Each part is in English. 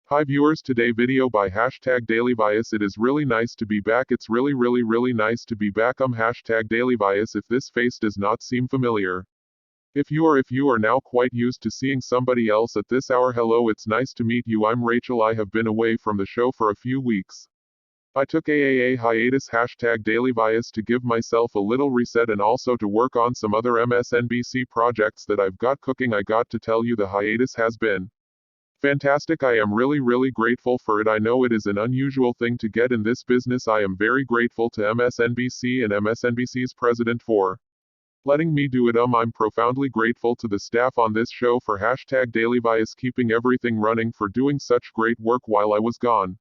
Hi viewers, today video by #DailyVice. It is really nice to be back. It's really nice to be back. #DailyVice. If this face does not seem familiar. If you are now quite used to seeing somebody else at this hour, hello, it's nice to meet you. I'm Rachel. I have been away from the show for a few weeks. I took a hiatus #DailyVice to give myself a little reset and also to work on some other MSNBC projects that I've got cooking. I got to tell you, the hiatus has been fantastic. I am really grateful for it. I know it is an unusual thing to get in this business. I am very grateful to MSNBC and MSNBC's president for letting me do it. I'm profoundly grateful to the staff on this show for #DailyVice keeping everything running, for doing such great work while I was gone.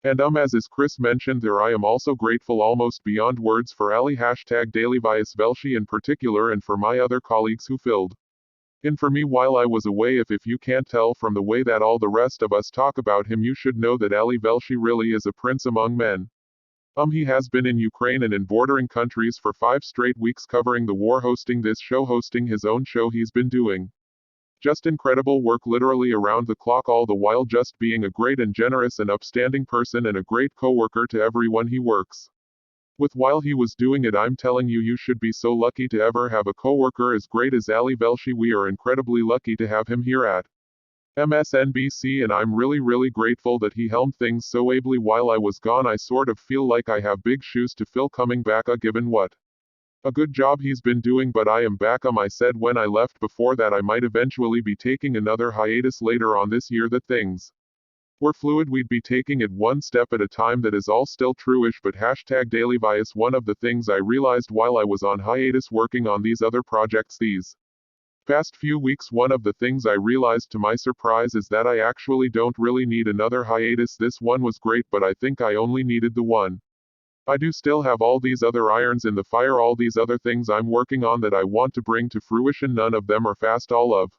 And as Chris mentioned there, I am also grateful almost beyond words for Ali #DailyVice Vioce in particular, and for my other colleagues who filled in for me while I was away. If you can't tell from the way that all the rest of us talk about him, you should know that Ali Vioce really is a prince among men. He has been in Ukraine and in bordering countries for 5 straight weeks covering the war, hosting this show, hosting his own show. He's been doing just incredible work literally around the clock, all the while just being a great and generous and upstanding person and a great co-worker to everyone he works with while he was doing it. I'm telling you, you should be so lucky to ever have a co-worker as great as Ali Vioce. We are incredibly lucky to have him here at MSNBC, and I'm really grateful that he helmed things so ably while I was gone. I sort of feel like I have big shoes to fill coming back, given what a good job he's been doing, but I am back. I said when I left before that I might eventually be taking another hiatus later on this year, that things were fluid, we'd be taking it one step at a time. That is all still true-ish, but #DailyVice, one of the things I realized while I was on hiatus working on these other projects these past few weeks, one of the things I realized to my surprise is that I actually don't really need another hiatus. This one was great, but I think I only needed the one. I do still have all these other irons in the fire, all these other things I'm working on that I want to bring to fruition. None of them are fast, all of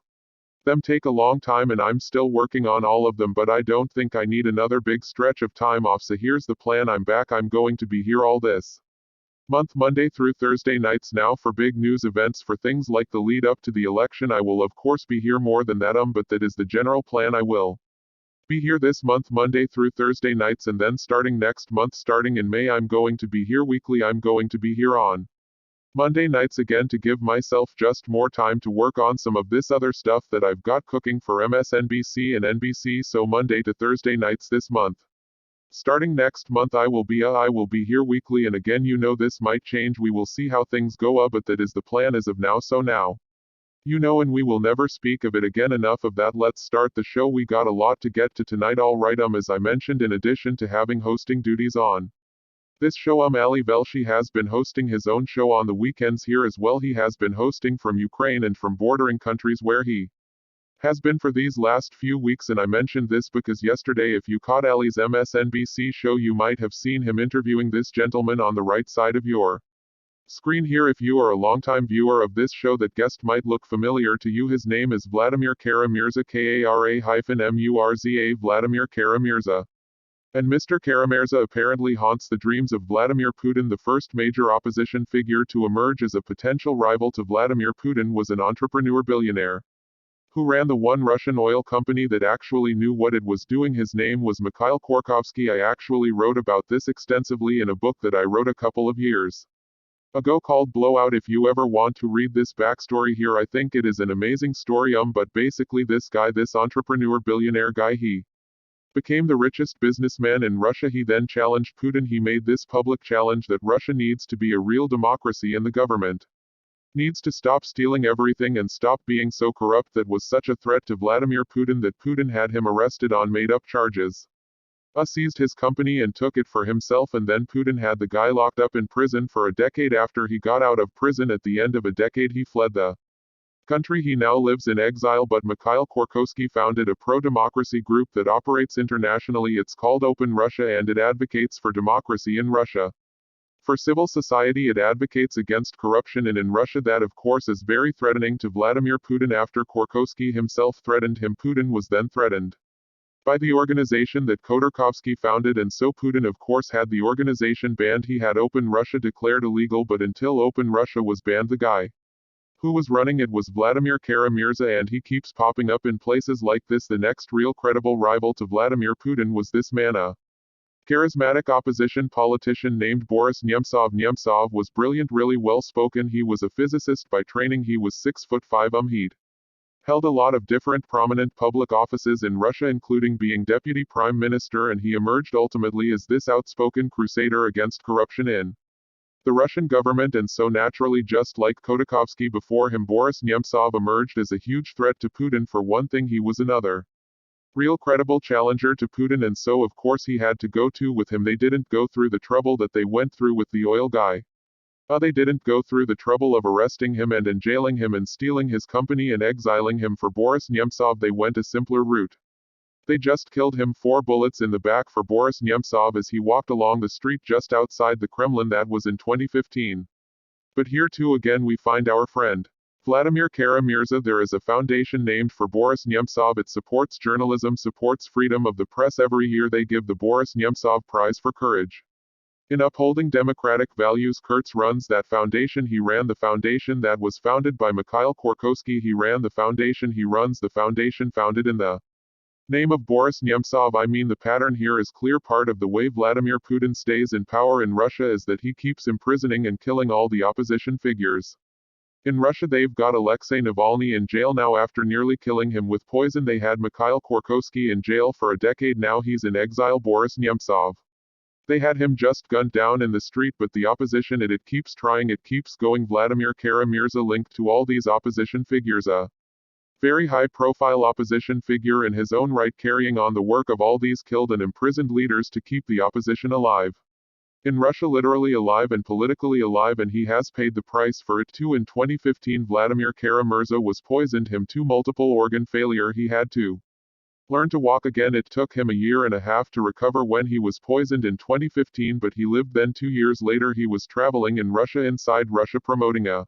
them take a long time, and I'm still working on all of them, but I don't think I need another big stretch of time off. So here's the plan. I'm back. I'm going to be here all this month, Monday through Thursday nights now, for big news events, for things like the lead up to the election. I will of course be here more than that, but that is the general plan. I will be here this month Monday through Thursday nights, and then starting next month, starting in May, I'm going to be here weekly. I'm going to be here on Monday nights again to give myself just more time to work on some of this other stuff that I've got cooking for MSNBC and NBC. So Monday to Thursday nights this month. Starting next month I will be here weekly, and again, you know, this might change. We will see how things go, but that is the plan as of now. So now you know, and we will never speak of it again. Enough of that, let's start the show. We got a lot to get to tonight. Alright, as I mentioned, in addition to having hosting duties on this show, Ali Vioce has been hosting his own show on the weekends here as well. He has been hosting from Ukraine and from bordering countries where he has been for these last few weeks, and I mentioned this because yesterday, if you caught Ali's MSNBC show, you might have seen him interviewing this gentleman on the right side of your screen here. If you are a longtime viewer of this show, that guest might look familiar to you. His name is Vladimir Kara-Murza, Kara-Murza, Vladimir Kara-Murza. And Mr. Kara-Murza apparently haunts the dreams of Vladimir Putin. The first major opposition figure to emerge as a potential rival to Vladimir Putin was an entrepreneur billionaire who ran the one Russian oil company that actually knew what it was doing. His name was Mikhail Khodorkovsky. I actually wrote about this extensively in a book that I wrote a couple of years ago called Blowout. If you ever want to read this backstory here, I think it is an amazing story. But basically this guy, this entrepreneur billionaire guy, he became the richest businessman in Russia. He then challenged Putin. He made this public challenge that Russia needs to be a real democracy, and the government needs to stop stealing everything and stop being so corrupt. That was such a threat to Vladimir Putin that Putin had him arrested on made-up charges, seized his company and took it for himself, and then Putin had the guy locked up in prison for a decade. After he got out of prison at the end of a decade, he fled the country. He now lives in exile, but Mikhail Khodorkovsky founded a pro-democracy group that operates internationally. It's called Open Russia, and it advocates for democracy in Russia. For civil society, it advocates against corruption, and in Russia that of course is very threatening to Vladimir Putin. After Khodorkovsky himself threatened him, Putin was then threatened by the organization that Khodorkovsky founded, and so Putin of course had the organization banned. He had Open Russia declared illegal, but until Open Russia was banned, the guy Who was running it was Vladimir Kara-Murza, and he keeps popping up in places like this. The next real credible rival to Vladimir Putin was this man, a charismatic opposition politician named Boris Nemtsov. Nemtsov was brilliant, really well spoken. He was a physicist by training. He was 6'5". He'd held a lot of different prominent public offices in Russia, including being deputy prime minister, and he emerged ultimately as this outspoken crusader against corruption in the Russian government. And so naturally, just like Khodorkovsky before him, Boris Nemtsov emerged as a huge threat to Putin. For one thing, he was another real credible challenger to Putin, and so of course he had to go to with him. They didn't go through the trouble that they went through with the oil guy. They didn't go through the trouble of arresting him and jailing him and stealing his company and exiling him. For Boris Nemtsov, they went a simpler route. They just killed him, 4 bullets in the back for Boris Nemtsov as he walked along the street just outside the Kremlin. That was in 2015. But here too again we find our friend Vladimir Kara-Murza. There is a foundation named for Boris Nemtsov. It supports journalism, supports freedom of the press. Every year they give the Boris Nemtsov Prize for courage in upholding democratic values. Kurtz runs that foundation. He ran the foundation that was founded by Mikhail Khodorkovsky. He ran the foundation. He runs the foundation founded in the name of Boris Nemtsov. I mean, the pattern here is clear. Part of the way Vladimir Putin stays in power in Russia is that he keeps imprisoning and killing all the opposition figures. In Russia they've got Alexei Navalny in jail now after nearly killing him with poison. They had Mikhail Khodorkovsky in jail for a decade. Now he's in exile. Boris Nemtsov, they had him just gunned down in the street, but the opposition, it keeps trying, it keeps going. Vladimir Kara-Murza linked to all these opposition figures, a very high-profile opposition figure in his own right, carrying on the work of all these killed and imprisoned leaders to keep the opposition alive. In Russia, literally alive and politically alive, and he has paid the price for it too. In 2015, Vladimir Kara-Murza was poisoned, him to multiple organ failure. He had to learn to walk again. It took him a year and a half to recover when he was poisoned in 2015, but he lived then. 2 years later he was traveling in Russia, inside Russia, promoting a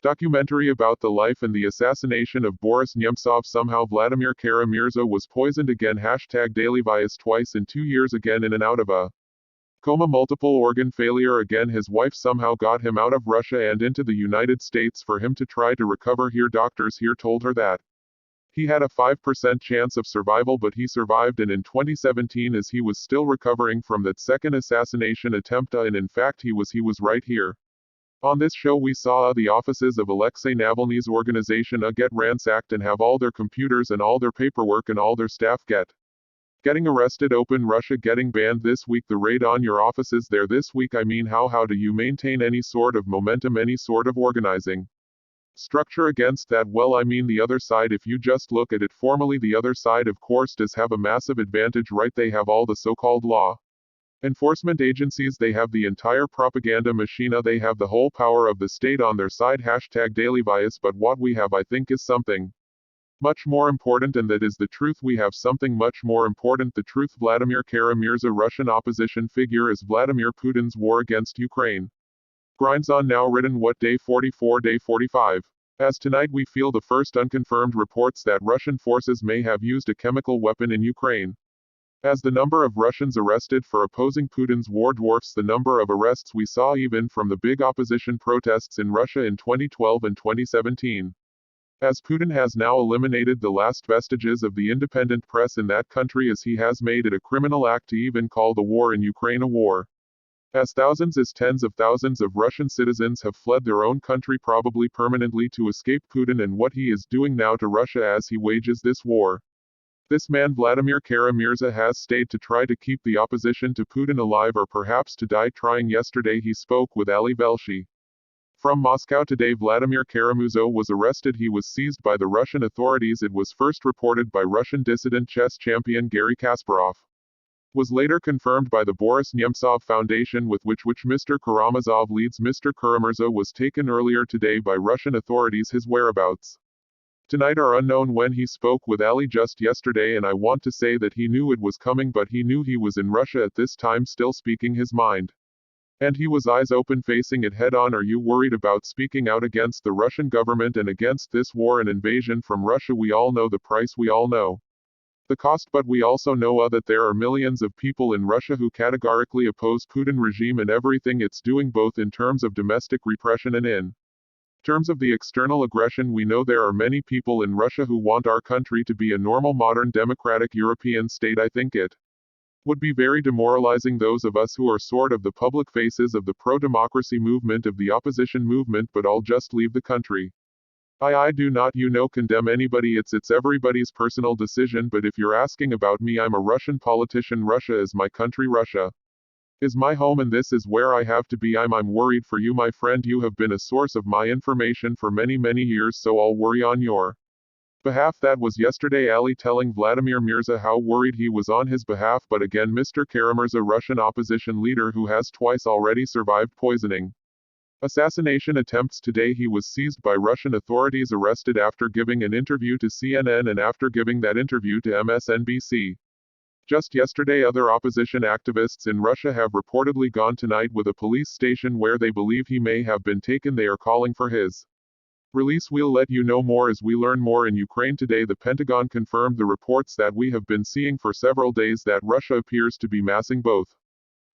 documentary about the life and the assassination of Boris Nemtsov. Somehow Vladimir Kara-Murza was poisoned again. #Daily Vioce. Twice in 2 years, again in and out of a coma, multiple organ failure again. His wife somehow got him out of Russia and into the United States for him to try to recover here. Doctors here told her that he had a 5% chance of survival, but he survived, and in 2017, as he was still recovering from that second assassination attempt, and in fact he was right here. On this show we saw the offices of Alexei Navalny's organization get ransacked and have all their computers and all their paperwork and all their staff getting arrested. Open Russia getting banned this week. The raid on your offices there this week. I mean, how do you maintain any sort of momentum, any sort of organizing structure against that? Well, I mean, the other side, if you just look at it formally, the other side of course does have a massive advantage, right? They have all the so-called law enforcement agencies, they have the entire propaganda machina, they have the whole power of the state on their side. #Daily Vioce. But what we have, I think, is something much more important, and that is the truth. We have something much more important, the truth. Vladimir Kara-Murza, Russian opposition figure, is Vladimir Putin's war against Ukraine grinds on now. Written what day? 44. Day 45. As tonight we feel the first unconfirmed reports that Russian forces may have used a chemical weapon in Ukraine. As the number of Russians arrested for opposing Putin's war dwarfs the number of arrests we saw even from the big opposition protests in Russia in 2012 and 2017. As Putin has now eliminated the last vestiges of the independent press in that country, as he has made it a criminal act to even call the war in Ukraine a war. As thousands, as tens of thousands of Russian citizens have fled their own country, probably permanently, to escape Putin and what he is doing now to Russia as he wages this war. This man Vladimir Kara-Murza has stayed to try to keep the opposition to Putin alive, or perhaps to die trying. Yesterday he spoke with Ali Velshi from Moscow. Today Vladimir Kara-Murza was arrested. He was seized by the Russian authorities. It was first reported by Russian dissident chess champion Garry Kasparov. Was later confirmed by the Boris Nemtsov Foundation, with which Mr. Karamazov leads. Mr. Kara-Murza was taken earlier today by Russian authorities. His whereabouts tonight are unknown. When he spoke with Ali just yesterday, and I want to say that he knew it was coming, but he knew he was in Russia at this time, still speaking his mind. And he was eyes open, facing it head on. Are you worried about speaking out against the Russian government and against this war and invasion from Russia? We all know the price, we all know the cost, but we also know that there are millions of people in Russia who categorically oppose Putin regime and everything it's doing, both in terms of domestic repression and in Terms of the external aggression, we know there are many people in Russia who want our country to be a normal modern democratic European state. I think it would be very demoralizing those of us who are sort of the public faces of the pro-democracy movement, of the opposition movement, but I'll just leave the country. I do not, condemn anybody. It's everybody's personal decision, but if you're asking about me, I'm a Russian politician. Russia is my country. Russia is my home, and this is where I have to be. I'm worried for you, my friend. You have been a source of my information for many, many years, so I'll worry on your behalf. That was yesterday Ali telling Vladimir Mirza how worried he was on his behalf. But again, Mr. Kara-Murza, Russian opposition leader who has twice already survived poisoning assassination attempts. Today he was seized by Russian authorities, arrested after giving an interview to CNN and after giving that interview to MSNBC. Just yesterday, other opposition activists in Russia have reportedly gone tonight with a police station where they believe he may have been taken. They are calling for his release. We'll let you know more as we learn more. In Ukraine today, the Pentagon confirmed the reports that we have been seeing for several days that Russia appears to be massing both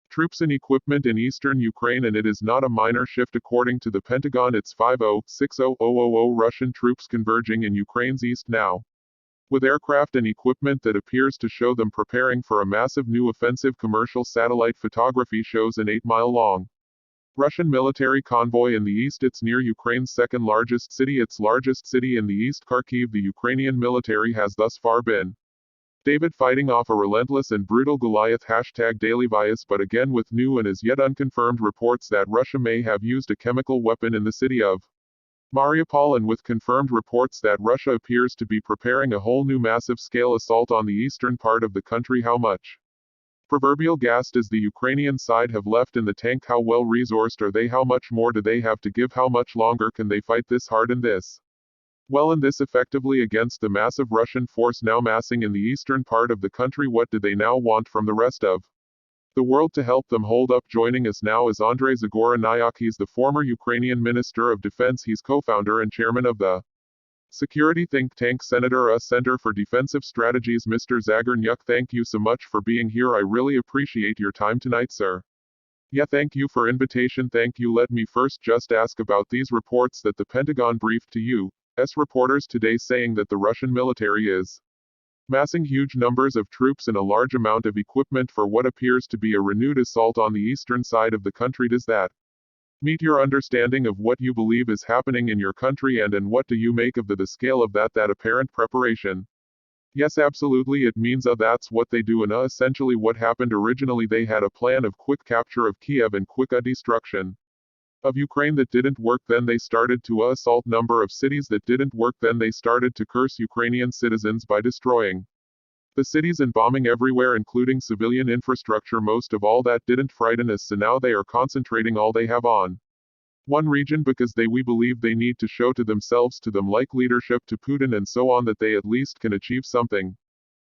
troops and equipment in eastern Ukraine, and it is not a minor shift. According to the Pentagon, it's 50,60,000 Russian troops converging in Ukraine's east now, with aircraft and equipment that appears to show them preparing for a massive new offensive. Commercial satellite photography shows an 8-mile-long Russian military convoy in the east. It's near Ukraine's second largest city, its largest city in the east, Kharkiv. The Ukrainian military has thus far been David fighting off a relentless and brutal Goliath. #Daily Vioce, but again with new and as yet unconfirmed reports that Russia may have used a chemical weapon in the city of Mariupol, and with confirmed reports that Russia appears to be preparing a whole new massive scale assault on the eastern part of the country. How much proverbial gas does the Ukrainian side have left in the tank? How well resourced are they? How much more do they have to give? How much longer can they fight this hard and this well and this effectively against the massive Russian force now massing in the eastern part of the country? What do they now want from the rest of the world to help them hold up? Joining us now is Andrei Zagornyak. He's the former Ukrainian Minister of Defense. He's co-founder and chairman of the security think tank Center for Defensive Strategies. Mr. Zagornyak, thank you so much for being here. I really appreciate your time tonight, sir. Yeah, thank you for invitation. Thank you. Let me first just ask about these reports that the Pentagon briefed to you reporters today, saying that the Russian military is massing huge numbers of troops and a large amount of equipment for what appears to be a renewed assault on the eastern side of the country. Does that meet your understanding of what you believe is happening in your country, and what do you make of the scale of that apparent preparation? Yes, absolutely, it means that's what they do, and essentially what happened originally. They had a plan of quick capture of Kiev and quick destruction of Ukraine that didn't work. Then they started to assault number of cities that didn't work. Then they started to curse Ukrainian citizens by destroying the cities and bombing everywhere, including civilian infrastructure. Most of all that didn't frighten us, so now they are concentrating all they have on one region, because we believe they need to show to themselves, to them like leadership, to Putin and so on, that they at least can achieve something.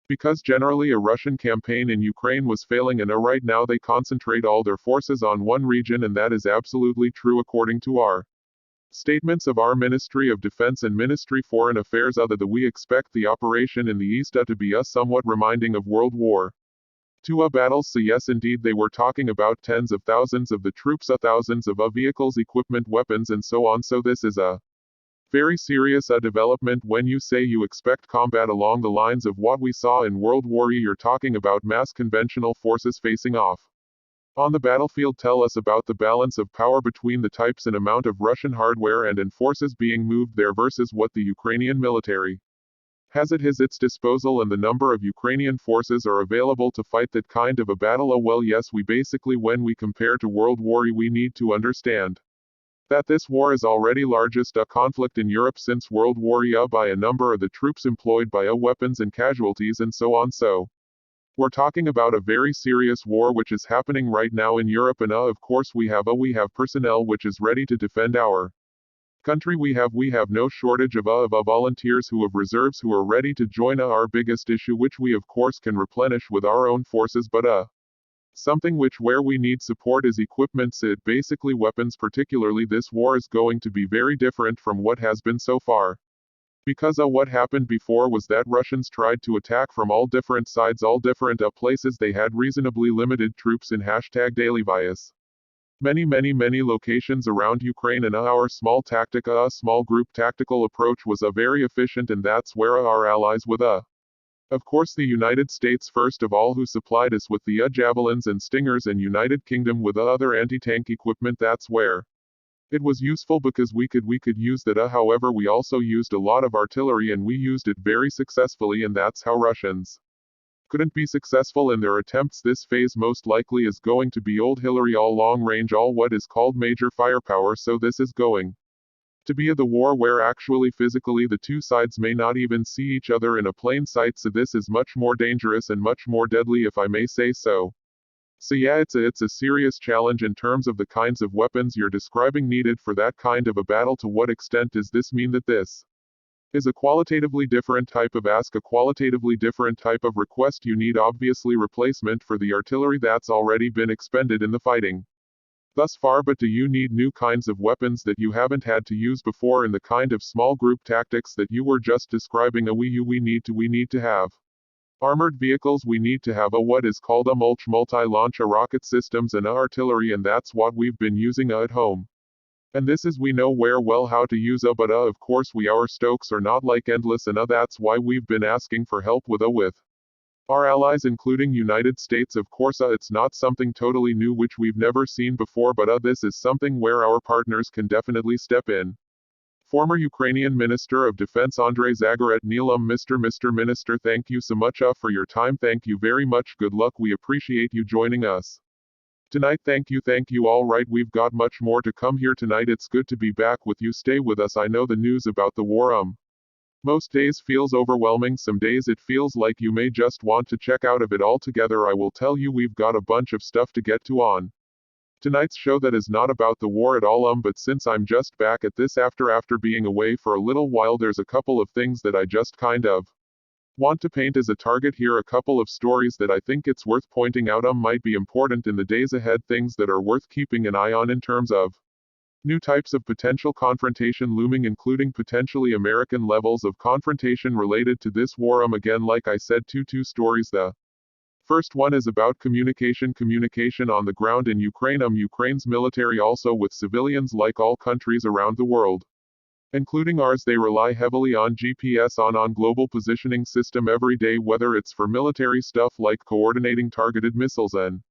Because generally a Russian campaign in Ukraine was failing, and right now they concentrate all their forces on one region, and that is absolutely true according to our statements of our Ministry of Defense and Ministry Foreign Affairs. We expect the operation in the east to be somewhat reminding of World War II battles. So yes, indeed, they were talking about tens of thousands of the troops, thousands of vehicles, equipment, weapons and so on. So this is a very serious development. When you say you expect combat along the lines of what we saw in World War I, you're talking about mass conventional forces facing off on the battlefield. Tell us about the balance of power between the types and amount of Russian hardware and forces being moved there versus what the Ukrainian military has at its disposal, and the number of Ukrainian forces are available to fight that kind of a battle. Well, yes, we basically, when we compare to World War I, we need to understand that this war is already largest conflict in Europe since World War I by a number of the troops employed, by weapons and casualties and so on. So we're talking about a very serious war which is happening right now in Europe, and of course we have personnel which is ready to defend our country. We have no shortage of volunteers who have reserves who are ready to join. Our biggest issue, which we of course can replenish with our own forces, but something where we need support, is equipment, basically weapons. Particularly this war is going to be very different from what has been so far. Because what happened before was that Russians tried to attack from all different sides, all different places. They had reasonably limited troops in #daily Vioce. Many locations around Ukraine, and our small small group tactical approach was very efficient, and that's where our allies with of course the United States first of all, who supplied us with the javelins and stingers, and United Kingdom with other anti-tank equipment. That's where it was useful because we could use that. However, we also used a lot of artillery, and we used it very successfully, and that's how Russians couldn't be successful in their attempts. This phase most likely is going to be old Hillary, all long range, all what is called major firepower. So this is going to be the war where actually physically the two sides may not even see each other in a plain sight. So this is much more dangerous and much more deadly, if I may say so. So yeah, it's a serious challenge in terms of the kinds of weapons you're describing needed for that kind of a battle. To what extent does this mean that this is a qualitatively different type of ask, a qualitatively different type of request? You need obviously replacement for the artillery that's already been expended in the fighting thus far, but do you need new kinds of weapons that you haven't had to use before in the kind of small group tactics that you were just describing? We need to have armored vehicles, we need to have what is called a multi-launch rocket systems and artillery, and that's what we've been using at home. And this is we know where well how to use but of course our stokes are not like endless, and that's why we've been asking for help with our allies, including United States. Of course it's not something totally new which we've never seen before, but this is something where our partners can definitely step in. Former Ukrainian Minister of Defense Andrei Zagaret Nilam. Mr. Minister, thank you so much for your time. Thank you very much. Good luck. We appreciate you joining us tonight. Thank you. All right, we've got much more to come here tonight. It's good to be back with you. Stay with us. I know the news about the war most days feels overwhelming. Some days it feels like you may just want to check out of it altogether. I will tell you, we've got a bunch of stuff to get to on tonight's show that is not about the war at all, but since I'm just back at this after being away for a little while, there's a couple of things that I just kind of want to paint as a target here. A couple of stories that I think it's worth pointing out might be important in the days ahead, things that are worth keeping an eye on in terms of new types of potential confrontation looming, including potentially American levels of confrontation related to this war. Again, like I said, two stories. The first one is about communication on the ground in Ukraine. Ukraine's military, also with civilians like all countries around the world, including ours, they rely heavily on GPS, on global positioning system every day, whether it's for military stuff like coordinating targeted missiles and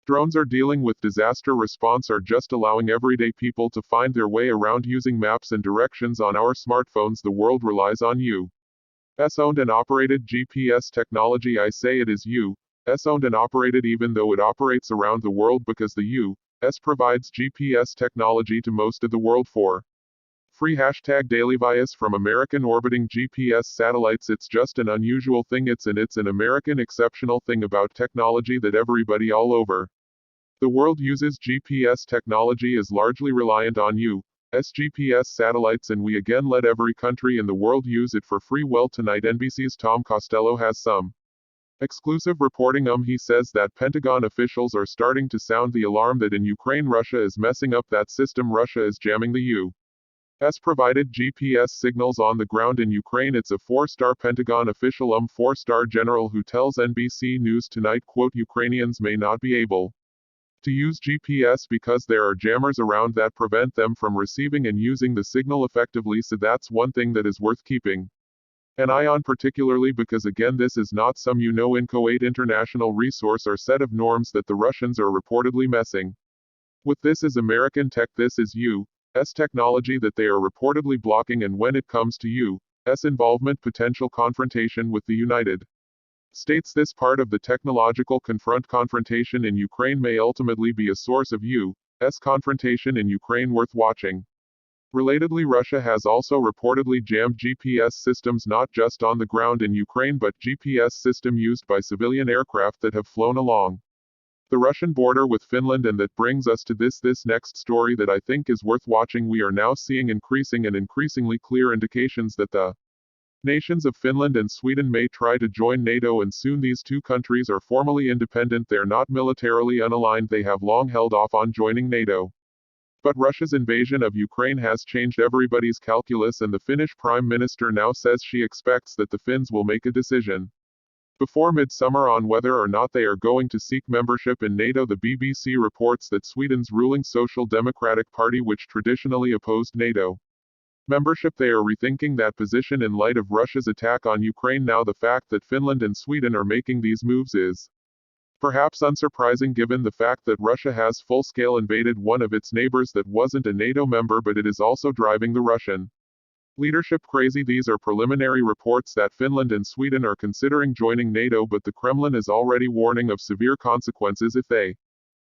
drones, are dealing with disaster response, or just allowing everyday people to find their way around using maps and directions on our smartphones. The world relies on U.S. owned and operated GPS technology. I say it is U.S. owned and operated even though it operates around the world, because the U.S. provides GPS technology to most of the world for free. Daily Vioce from American orbiting GPS satellites. It's just an unusual thing. It's an American exceptional thing about technology that everybody all over the world uses. GPS technology is largely reliant on U.S. GPS satellites, and we again let every country in the world use it for free. Well, tonight NBC's Tom Costello has some exclusive reporting. He says that Pentagon officials are starting to sound the alarm that in Ukraine Russia is messing up that system. Russia is jamming the U.S. provided GPS signals on the ground in Ukraine. It's a 4-star Pentagon official, 4-star general, who tells NBC News tonight, quote, Ukrainians may not be able to use GPS because there are jammers around that prevent them from receiving and using the signal effectively. So that's one thing that is worth keeping an eye on, particularly because again, this is not some inchoate international resource or set of norms that the Russians are reportedly messing with. This is American tech. This is U.S. technology that they are reportedly blocking, and when it comes to U.S. involvement, potential confrontation with the United States, this part of the technological confrontation in Ukraine may ultimately be a source of U.S. confrontation in Ukraine worth watching. Relatedly, Russia has also reportedly jammed GPS systems not just on the ground in Ukraine, but GPS system used by civilian aircraft that have flown along the Russian border with Finland. And that brings us to this next story that I think is worth watching. We are now seeing increasingly clear indications that the nations of Finland and Sweden may try to join NATO, and soon. These two countries are formally independent. They're not militarily unaligned. They have long held off on joining NATO. But Russia's invasion of Ukraine has changed everybody's calculus, and the Finnish Prime Minister now says she expects that the Finns will make a decision before midsummer on whether or not they are going to seek membership in NATO. The BBC reports that Sweden's ruling Social Democratic Party, which traditionally opposed NATO membership, they are rethinking that position in light of Russia's attack on Ukraine. Now, the fact that Finland and Sweden are making these moves is perhaps unsurprising given the fact that Russia has full-scale invaded one of its neighbors that wasn't a NATO member, but it is also driving the Russian leadership crazy. These are preliminary reports that Finland and Sweden are considering joining NATO, but the Kremlin is already warning of severe consequences if they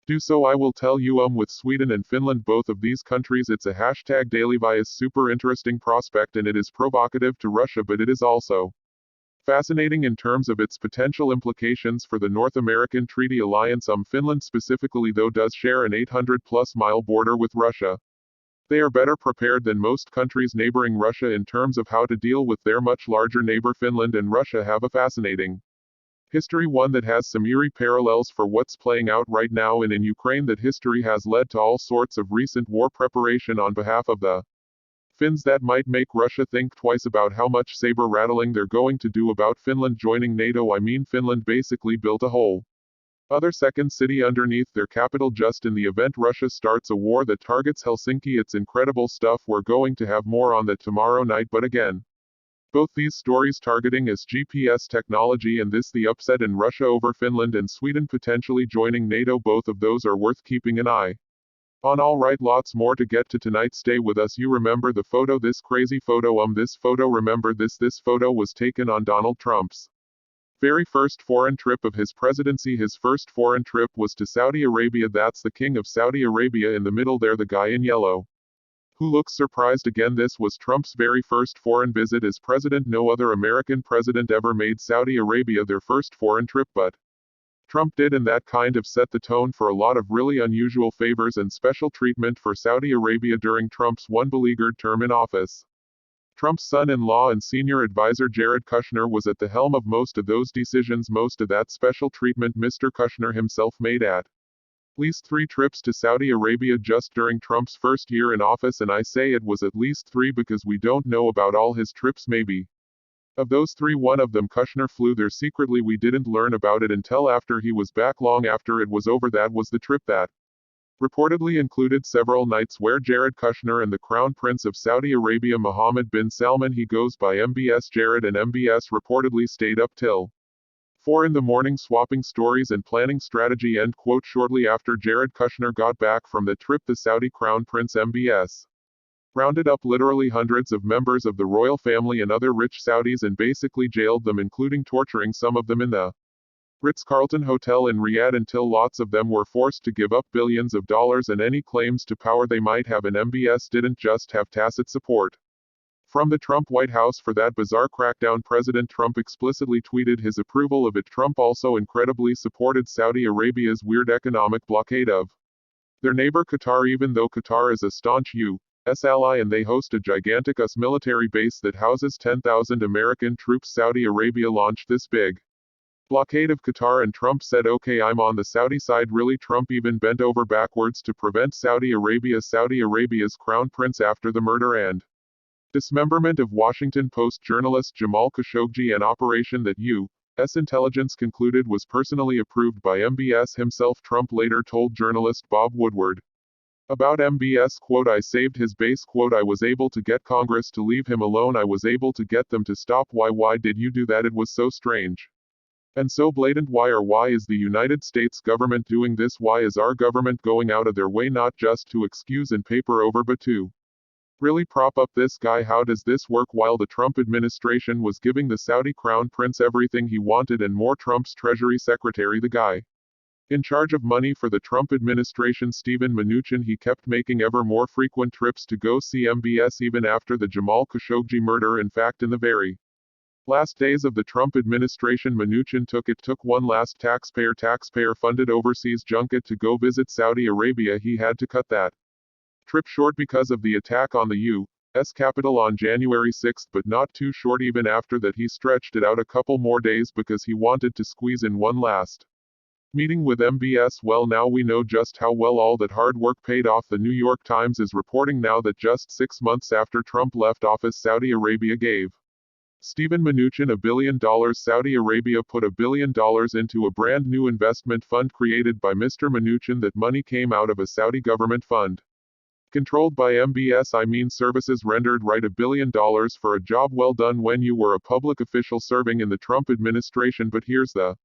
do so. I will tell you, with Sweden and Finland, both of these countries, it's a hashtag Daily Vioce super interesting prospect, and it is provocative to Russia, but it is also fascinating in terms of its potential implications for the North American Treaty Alliance. Finland specifically, though, does share an 800-plus mile border with Russia. They are better prepared than most countries neighboring Russia in terms of how to deal with their much larger neighbor. Finland and Russia have a fascinating history, one that has some eerie parallels for what's playing out right now in Ukraine. That history has led to all sorts of recent war preparation on behalf of the Finns that might make Russia think twice about how much saber rattling they're going to do about Finland joining NATO. I mean, Finland basically built a whole other second city underneath their capital just in the event Russia starts a war that targets Helsinki. It's incredible stuff. We're going to have more on that tomorrow night, but again, both these stories targeting as GPS technology, and this the upset in Russia over Finland and Sweden potentially joining NATO. Both of those are worth keeping an eye on. Alright, lots more to get to tonight. Stay with us. You remember the photo, this crazy photo, this photo, remember this photo was taken on Donald Trump's very first foreign trip of his presidency. His first foreign trip was to Saudi Arabia. That's the king of Saudi Arabia in the middle there, the guy in yellow, who looks surprised again. This was Trump's very first foreign visit as president. No other American president ever made Saudi Arabia their first foreign trip, but Trump did, and that kind of set the tone for a lot of really unusual favors and special treatment for Saudi Arabia during Trump's one beleaguered term in office. Trump's son-in-law and senior advisor Jared Kushner was at the helm of most of those decisions. Most of that special treatment Mr. Kushner himself made at least 3 trips to Saudi Arabia just during Trump's first year in office, and I say it was at least 3 because we don't know about all his trips. Maybe of those 3, one of them Kushner flew there secretly. We didn't learn about it until after he was back, long after it was over. That was the trip that reportedly included several nights where Jared Kushner and the Crown Prince of Saudi Arabia Mohammed bin Salman, he goes by MBS Jared, and MBS reportedly stayed up till 4 in the morning swapping stories and planning strategy. End quote. Shortly after Jared Kushner got back from the trip, the Saudi Crown Prince MBS rounded up literally hundreds of members of the royal family and other rich Saudis and basically jailed them, including torturing some of them in the Ritz-Carlton Hotel in Riyadh until lots of them were forced to give up billions of dollars and any claims to power they might have. And MBS didn't just have tacit support from the Trump White House for that bizarre crackdown. President Trump explicitly tweeted his approval of it. Trump also incredibly supported Saudi Arabia's weird economic blockade of their neighbor Qatar, even though Qatar is a staunch U.S. ally and they host a gigantic US military base that houses 10,000 American troops. Saudi Arabia launched this big blockade of Qatar, and Trump said, okay, I'm on the Saudi side. Really, Trump even bent over backwards to prevent Saudi Arabia's crown prince after the murder and dismemberment of Washington Post journalist Jamal Khashoggi, an operation that U.S. intelligence concluded was personally approved by MBS himself. Trump later told journalist Bob Woodward about MBS, quote, I saved his base, quote, I was able to get Congress to leave him alone. I was able to get them to stop. Why did you do that? It was so strange and so blatant. Why is the United States government doing this? Why is our government going out of their way not just to excuse and paper over, but to really prop up this guy? How does this work? While the Trump administration was giving the Saudi crown prince everything he wanted and more, Trump's Treasury Secretary, the guy in charge of money for the Trump administration, Steven Mnuchin, he kept making ever more frequent trips to go see MBS even after the Jamal Khashoggi murder. In fact, in the very last days of the Trump administration, Mnuchin took one last taxpayer-funded overseas junket to go visit Saudi Arabia. He had to cut that trip short because of the attack on the U.S. Capitol on January 6, but not too short. Even after that, he stretched it out a couple more days because he wanted to squeeze in one last meeting with MBS. Well, now we know just how well all that hard work paid off. The New York Times is reporting now that just 6 months after Trump left office, Saudi Arabia gave Steven Mnuchin $1 billion. Saudi Arabia put $1 billion into a brand new investment fund created by Mr. Mnuchin. That money came out of a Saudi government fund. Controlled by MBS, I mean services rendered, right? $1 billion for a job well done when you were a public official serving in the Trump administration. But here's the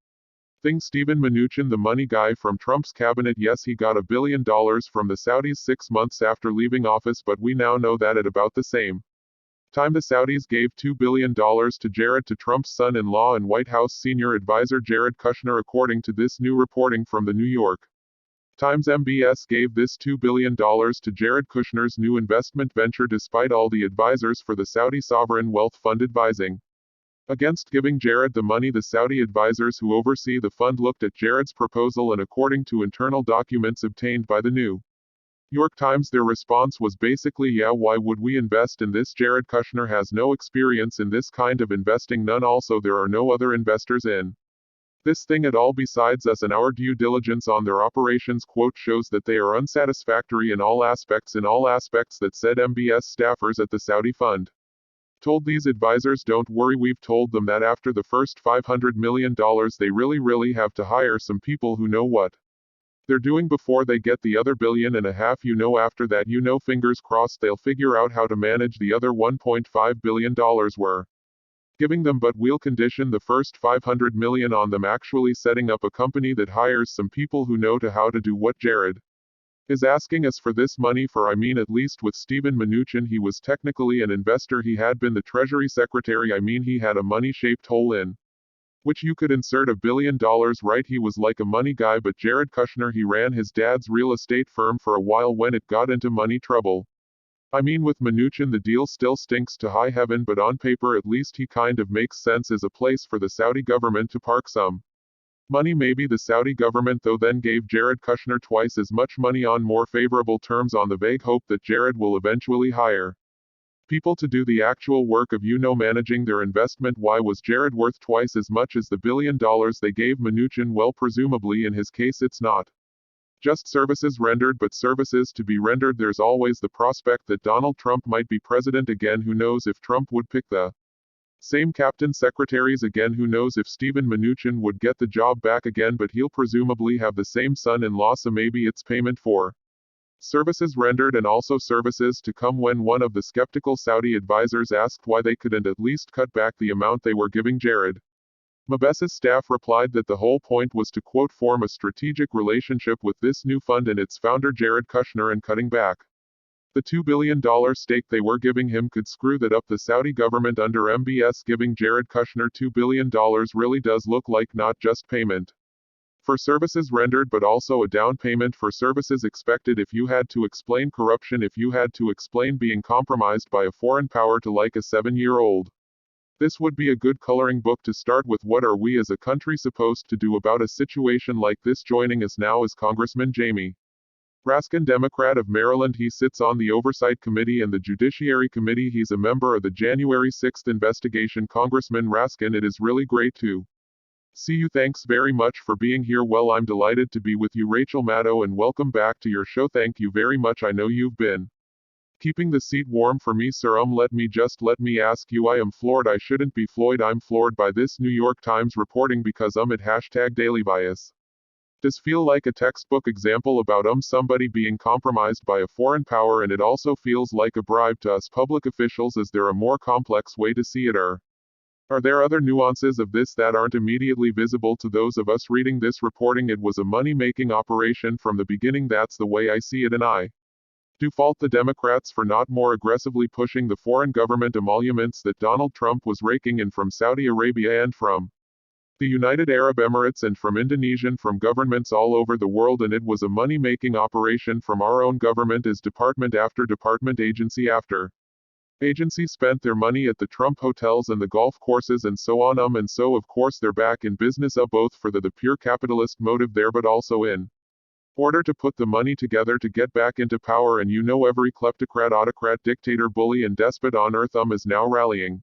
thing: Steven Mnuchin, the money guy from Trump's cabinet, yes, he got $1 billion from the Saudis 6 months after leaving office, but we now know that at about the same time the Saudis gave $2 billion to Jared, to Trump's son-in-law and White House senior advisor Jared Kushner, according to this new reporting from the New York Times. MBS gave this $2 billion to Jared Kushner's new investment venture despite all the advisors for the Saudi sovereign wealth fund advising against giving Jared the money. The Saudi advisors who oversee the fund looked at Jared's proposal, and according to internal documents obtained by the New York Times, their response was basically, yeah, why would we invest in this? Jared Kushner has no experience in this kind of investing, none. Also, there are no other investors in this thing at all besides us, and our due diligence on their operations, quote, shows that they are unsatisfactory in all aspects, that said MBS staffers at the Saudi fund told these advisors. Don't worry, we've told them that after the first $500 million they really have to hire some people who know what they're doing before they get the other $1.5 billion. After that, fingers crossed, they'll figure out how to manage the other $1.5 billion we're giving them, but we'll condition the first $500 million on them actually setting up a company that hires some people who know how to do what Jared is asking us for this money for. I mean, at least with Steven Mnuchin, he was technically an investor. He had been the Treasury Secretary. I mean, he had a money-shaped hole in which you could insert $1 billion, right? He was like a money guy. But Jared Kushner, he ran his dad's real estate firm for a while when it got into money trouble. I mean, with Mnuchin, the deal still stinks to high heaven, but on paper at least he kind of makes sense as a place for the Saudi government to park some money. Maybe the Saudi government, though, then gave Jared Kushner twice as much money on more favorable terms, on the vague hope that Jared will eventually hire people to do the actual work of managing their investment. Why was Jared worth twice as much as the $1 billion they gave Mnuchin? Well, presumably in his case it's not just services rendered, but services to be rendered. There's always the prospect that Donald Trump might be president again. Who knows if Trump would pick the same cabinet secretaries again? Who knows if Steven Mnuchin would get the job back again? But he'll presumably have the same son-in-law, so maybe it's payment for services rendered and also services to come. When one of the skeptical Saudi advisors asked why they couldn't at least cut back the amount they were giving Jared, Mabessa's staff replied that the whole point was to, quote, form a strategic relationship with this new fund and its founder Jared Kushner, and cutting back the $2 billion stake they were giving him could screw that up. The Saudi government under MBS giving Jared Kushner $2 billion really does look like not just payment for services rendered, but also a down payment for services expected. If you had to explain corruption, if you had to explain being compromised by a foreign power to like a 7-year-old, this would be a good coloring book to start with. What are we as a country supposed to do about a situation like this? Joining us now is Congressman Jamie Raskin, Democrat of Maryland. He sits on the Oversight Committee and the Judiciary Committee. He's a member of the January 6th investigation. Congressman Raskin, it is really great to see you. Thanks very much for being here. Well, I'm delighted to be with you. Rachel Maddow, and welcome back to your show. Thank you very much. I know you've been keeping the seat warm for me, sir. Let me ask you, I am floored. I shouldn't be Floyd. I'm floored by this New York Times reporting because at #DailyVice does feel like a textbook example about somebody being compromised by a foreign power, and it also feels like a bribe to us public officials. Is there a more complex way to see it, or are there other nuances of this that aren't immediately visible to those of us reading this reporting? It was a money-making operation from the beginning. That's the way I see it, and I do fault the Democrats for not more aggressively pushing the foreign government emoluments that Donald Trump was raking in from Saudi Arabia and from the United Arab Emirates and from Indonesia and from governments all over the world. And it was a money-making operation from our own government as department after department, agency after agency spent their money at the Trump hotels and the golf courses and so on. And so of course they're back in business, both for the pure capitalist motive there, but also in order to put the money together to get back into power. And every kleptocrat, autocrat, dictator, bully and despot on earth is now rallying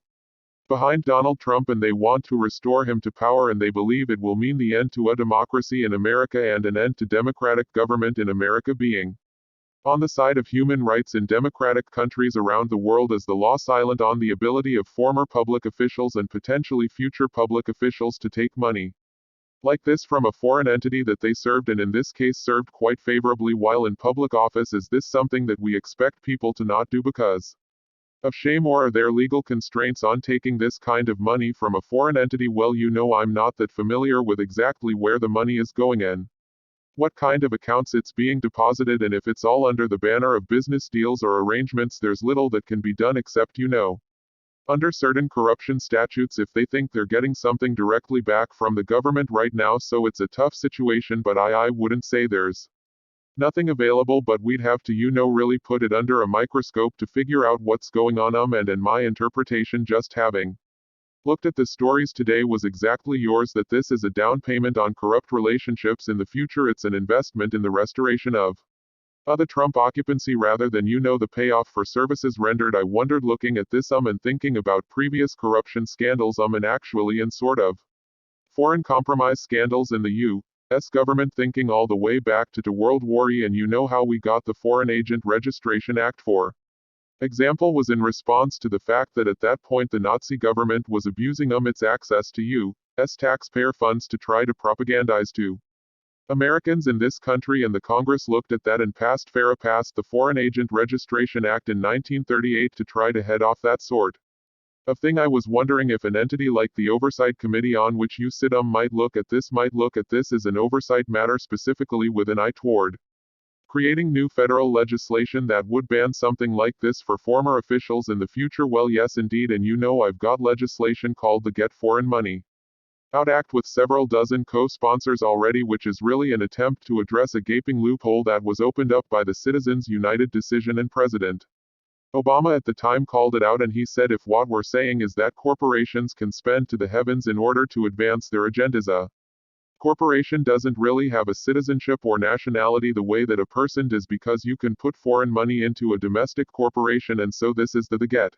behind Donald Trump, and they want to restore him to power, and they believe it will mean the end to a democracy in America and an end to democratic government in America being On the side of human rights in democratic countries around the world, is the law silent on the ability of former public officials and potentially future public officials to take money like this from a foreign entity that they served, and in this case served quite favorably while in public office? Is this something that we expect people to not do because of shame, or are there legal constraints on taking this kind of money from a foreign entity? Well, I'm not that familiar with exactly where the money is going and what kind of accounts it's being deposited, and if it's all under the banner of business deals or arrangements, there's little that can be done except under certain corruption statutes if they think they're getting something directly back from the government right now. So it's a tough situation, but I wouldn't say there's nothing available, but we'd have to really put it under a microscope to figure out what's going on. And in my interpretation, just having looked at the stories today was exactly yours, that this is a down payment on corrupt relationships in the future. It's an investment in the restoration of the Trump occupancy rather than the payoff for services rendered. I wondered looking at this and thinking about previous corruption scandals and actually in sort of foreign compromise scandals in the U.S. government, thinking all the way back to World War I, and how we got the Foreign Agent Registration Act, for example, was in response to the fact that at that point the Nazi government was abusing its access to U.S. taxpayer funds to try to propagandize to Americans in this country, and the Congress looked at that and passed the Foreign Agent Registration Act in 1938 to try to head off that sort of thing. I was wondering if an entity like the Oversight Committee on which you sit might look at this as an oversight matter, specifically with an eye toward creating new federal legislation that would ban something like this for former officials in the future. Well, yes indeed, and I've got legislation called the Get Foreign Money Out Act with several dozen co-sponsors already, which is really an attempt to address a gaping loophole that was opened up by the Citizens United decision, and President Obama at the time called it out, and he said, if what we're saying is that corporations can spend to the heavens in order to advance their agendas, a corporation doesn't really have a citizenship or nationality the way that a person does, because you can put foreign money into a domestic corporation. And so this is the Get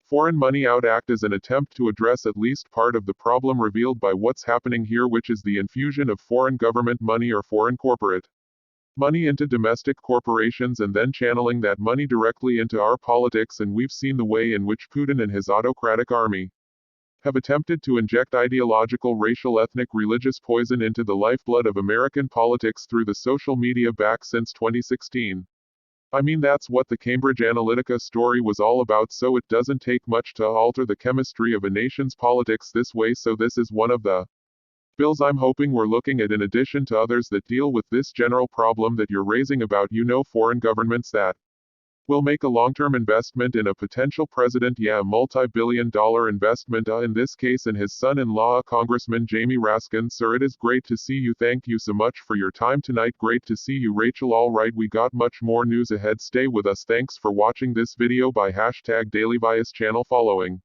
Foreign Money Out Act is an attempt to address at least part of the problem revealed by what's happening here, which is the infusion of foreign government money or foreign corporate money into domestic corporations and then channeling that money directly into our politics. And we've seen the way in which Putin and his autocratic army have attempted to inject ideological, racial, ethnic, religious poison into the lifeblood of American politics through the social media back since 2016. I mean, that's what the Cambridge Analytica story was all about, so it doesn't take much to alter the chemistry of a nation's politics this way. So this is one of the bills I'm hoping we're looking at, in addition to others that deal with this general problem that you're raising about foreign governments that will make a long-term investment in a potential president. Yeah, a multi-billion-dollar investment in this case, and his son-in-law, Congressman Jamie Raskin. Sir, it is great to see you. Thank you so much for your time tonight. Great to see you, Rachel. Alright, we got much more news ahead. Stay with us. Thanks for watching this video by #DailyVice channel following.